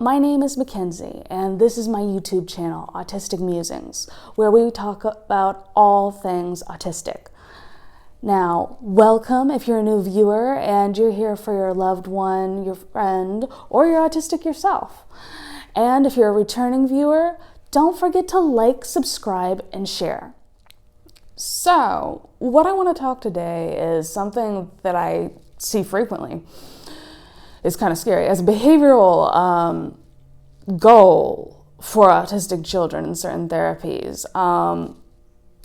My name is Mackenzie, and this is my YouTube channel, Autistic Musings, where we talk about all things autistic. Now, welcome if you're a new viewer and you're here for your loved one, your friend, or you're autistic yourself. And if you're a returning viewer, don't forget to like, subscribe, and share. So, what I want to talk today is something that I see frequently. It's kind of scary. As a behavioral goal for autistic children in certain therapies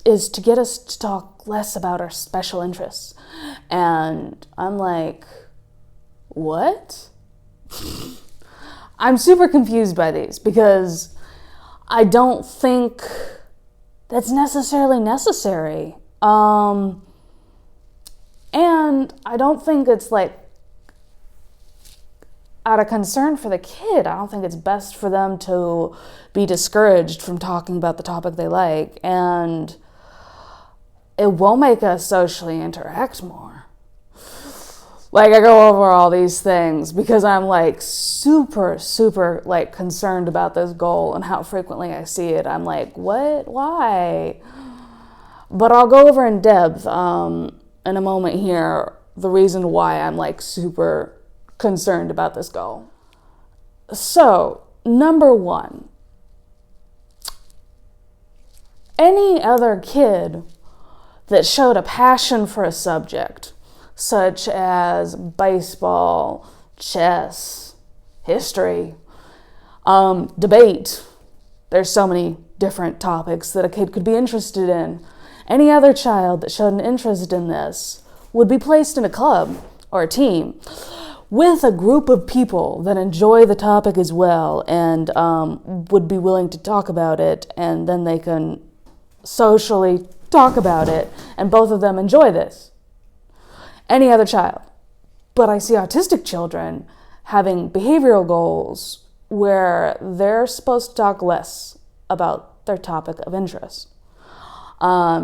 is to get us to talk less about our special interests. And I'm like, what? I'm super confused by these because I don't think that's necessarily necessary. And I don't think it's like out of concern for the kid. I don't think it's best for them to be discouraged from talking about the topic they like, and it will make us socially interact more. Like, I go over all these things because I'm like super like concerned about this goal and how frequently I see it. I'm like, what? Why? But I'll go over in depth in a moment here the reason why I'm like super concerned about this goal. So, number one, any other kid that showed a passion for a subject, such as baseball, chess, history, debate, there's so many different topics that a kid could be interested in. Any other child that showed an interest in this would be placed in a club or a team with a group of people that enjoy the topic as well and would be willing to talk about it, and then they can socially talk about it, and both of them enjoy this. Any other child. But I see autistic children having behavioral goals where they're supposed to talk less about their topic of interest,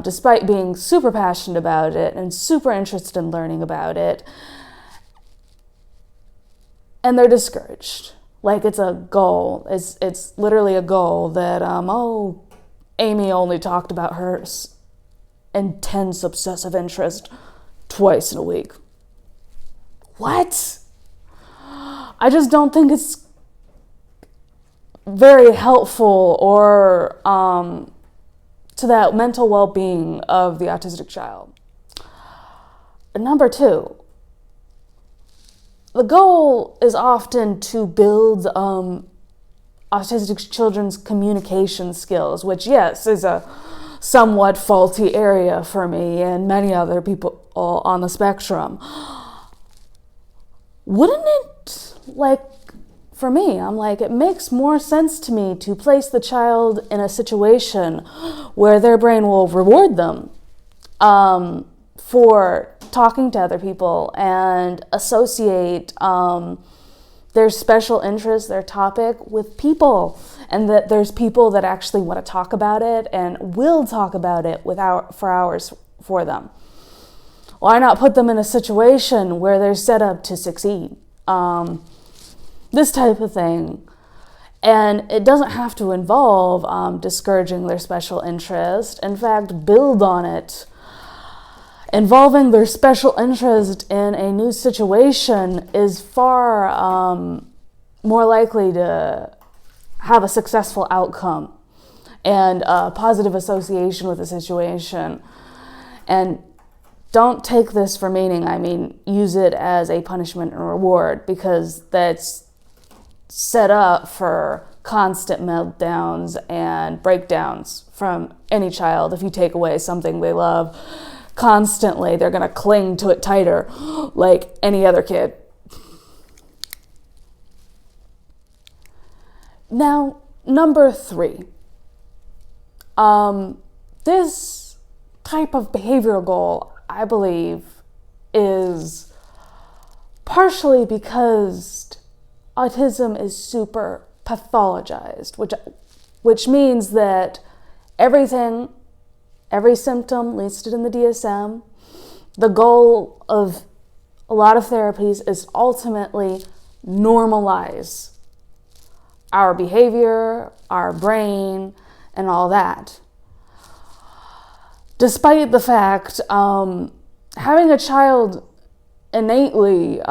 despite being super passionate about it and super interested in learning about it. And they're discouraged. Like, it's a goal. It's literally a goal that, Amy only talked about her intense obsessive interest twice in a week. What? I just don't think it's very helpful or to that mental well-being of the autistic child. Number two, the goal is often to build autistic children's communication skills, which, yes, is a somewhat faulty area for me and many other people on the spectrum. Wouldn't it, like, for me, I'm like, it makes more sense to me to place the child in a situation where their brain will reward them for talking to other people and associate their special interest, their topic with people, and that there's people that actually want to talk about it and will talk about it for hours for them. Why not put them in a situation where they're set up to succeed? This type of thing. And it doesn't have to involve discouraging their special interest. In fact, build on it. Involving their special interest in a new situation is far more likely to have a successful outcome and a positive association with the situation. And don't take this for meaning. I mean, use it as a punishment and reward, because that's set up for constant meltdowns and breakdowns from any child. If you take away something they love constantly, they're going to cling to it tighter like any other kid. Now, number three. This type of behavioral goal, I believe, is partially because autism is super pathologized, which means that every symptom listed in the DSM, the goal of a lot of therapies is ultimately normalize our behavior, our brain, and all that. Despite the fact, having a child innately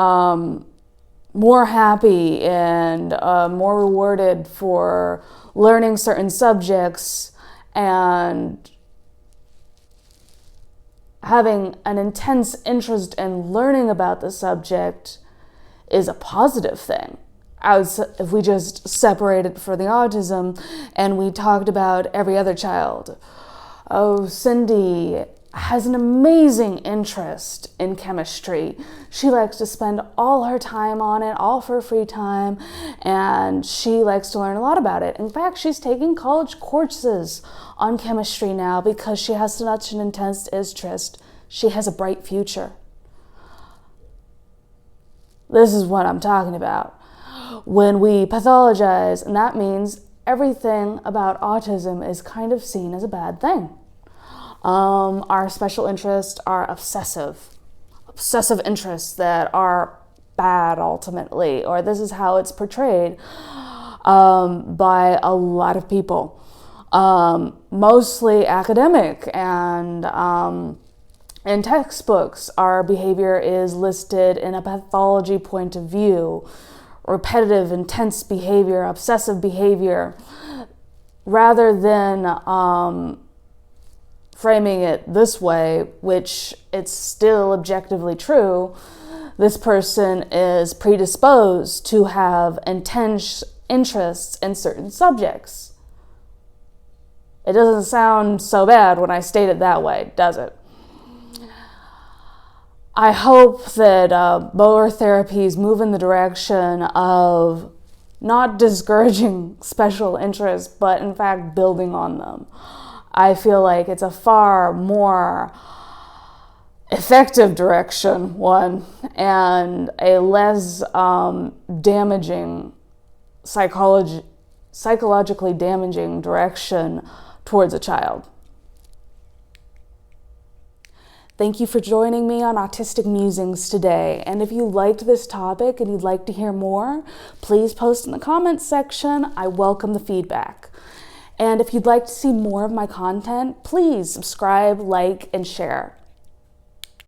more happy and more rewarded for learning certain subjects and having an intense interest in learning about the subject is a positive thing. If we just separated for the autism and we talked about every other child. Oh, Cindy has an amazing interest in chemistry. She likes to spend all her time on it, all of her free time, and she likes to learn a lot about it. In fact, she's taking college courses on chemistry now because she has such an intense interest. She has a bright future. This is what I'm talking about. When we pathologize, and that means everything about autism is kind of seen as a bad thing. Our special interests are obsessive interests that are bad ultimately, or this is how it's portrayed by a lot of people, mostly academic, and in textbooks our behavior is listed in a pathology point of view. Repetitive, intense behavior, obsessive behavior, rather than framing it this way, which it's still objectively true, this person is predisposed to have intense interests in certain subjects. It doesn't sound so bad when I state it that way, does it? I hope that more therapies move in the direction of not discouraging special interests, but in fact building on them. I feel like it's a far more effective direction, one, and a less damaging, psychologically damaging direction towards a child. Thank you for joining me on Autistic Musings today. And if you liked this topic and you'd like to hear more, please post in the comments section. I welcome the feedback. And if you'd like to see more of my content, please subscribe, like, and share.